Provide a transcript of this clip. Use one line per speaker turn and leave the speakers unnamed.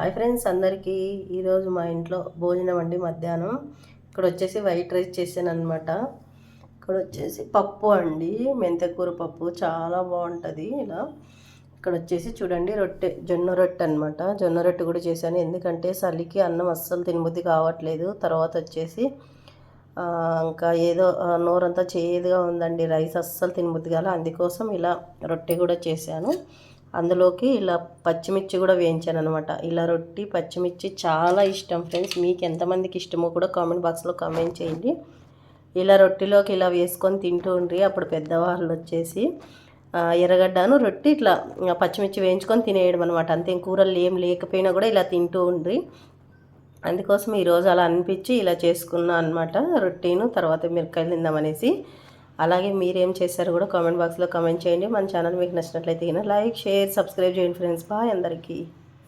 Hi friends అందరికీ ఈరోజు మా ఇంట్లో భోజనం అండి మధ్యాహ్నం. ఇక్కడ వచ్చేసి వైట్ రైస్ చేశాను అనమాట. ఇక్కడ వచ్చేసి పప్పు అండి, మెంతకూర పప్పు చాలా బాగుంటుంది. ఇలా ఇక్కడ వచ్చేసి చూడండి జొన్న రొట్టె అనమాట. జొన్న రొట్టె కూడా చేశాను, ఎందుకంటే చలికి అన్నం అస్సలు తినబుద్ధి కావట్లేదు. తర్వాత వచ్చేసి ఇంకా ఏదో నోరంతా చేదుగా ఉందండి, రైస్ అస్సలు తినబుద్ధి కాల. అందుకోసం ఇలా రొట్టె కూడా చేశాను. అందులోకి ఇలా పచ్చిమిర్చి కూడా వేయించాను అనమాట. ఇలా రొట్టి పచ్చిమిర్చి చాలా ఇష్టం ఫ్రెండ్స్. మీకు ఎంతమందికి ఇష్టమో కూడా కామెంట్ బాక్స్లో కామెంట్ చేయండి. ఇలా రొట్టెలోకి ఇలా వేసుకొని తింటూ ఉండ్రి. అప్పుడు పెద్దవాళ్ళు వచ్చేసి ఎర్రగడ్డను రొట్టి ఇట్లా పచ్చిమిర్చి వేయించుకొని తినేయడం అనమాట. అంతే, కూరలు ఏం లేకపోయినా కూడా ఇలా తింటూ ఉండ్రి. అందుకోసం ఈరోజు అలా అనిపించి ఇలా చేసుకున్నా అనమాట రొట్టెను. తర్వాత మిరపకాయలు తిందామనేసి. అలాగే మీరేం చేశారు కూడా కామెంట్ బాక్స్లో కామెంట్ చేయండి. మన ఛానల్ మీకు నచ్చినట్లయితే లైక్, షేర్, సబ్స్క్రైబ్ చేయండి ఫ్రెండ్స్. బాయ్ అందరికీ.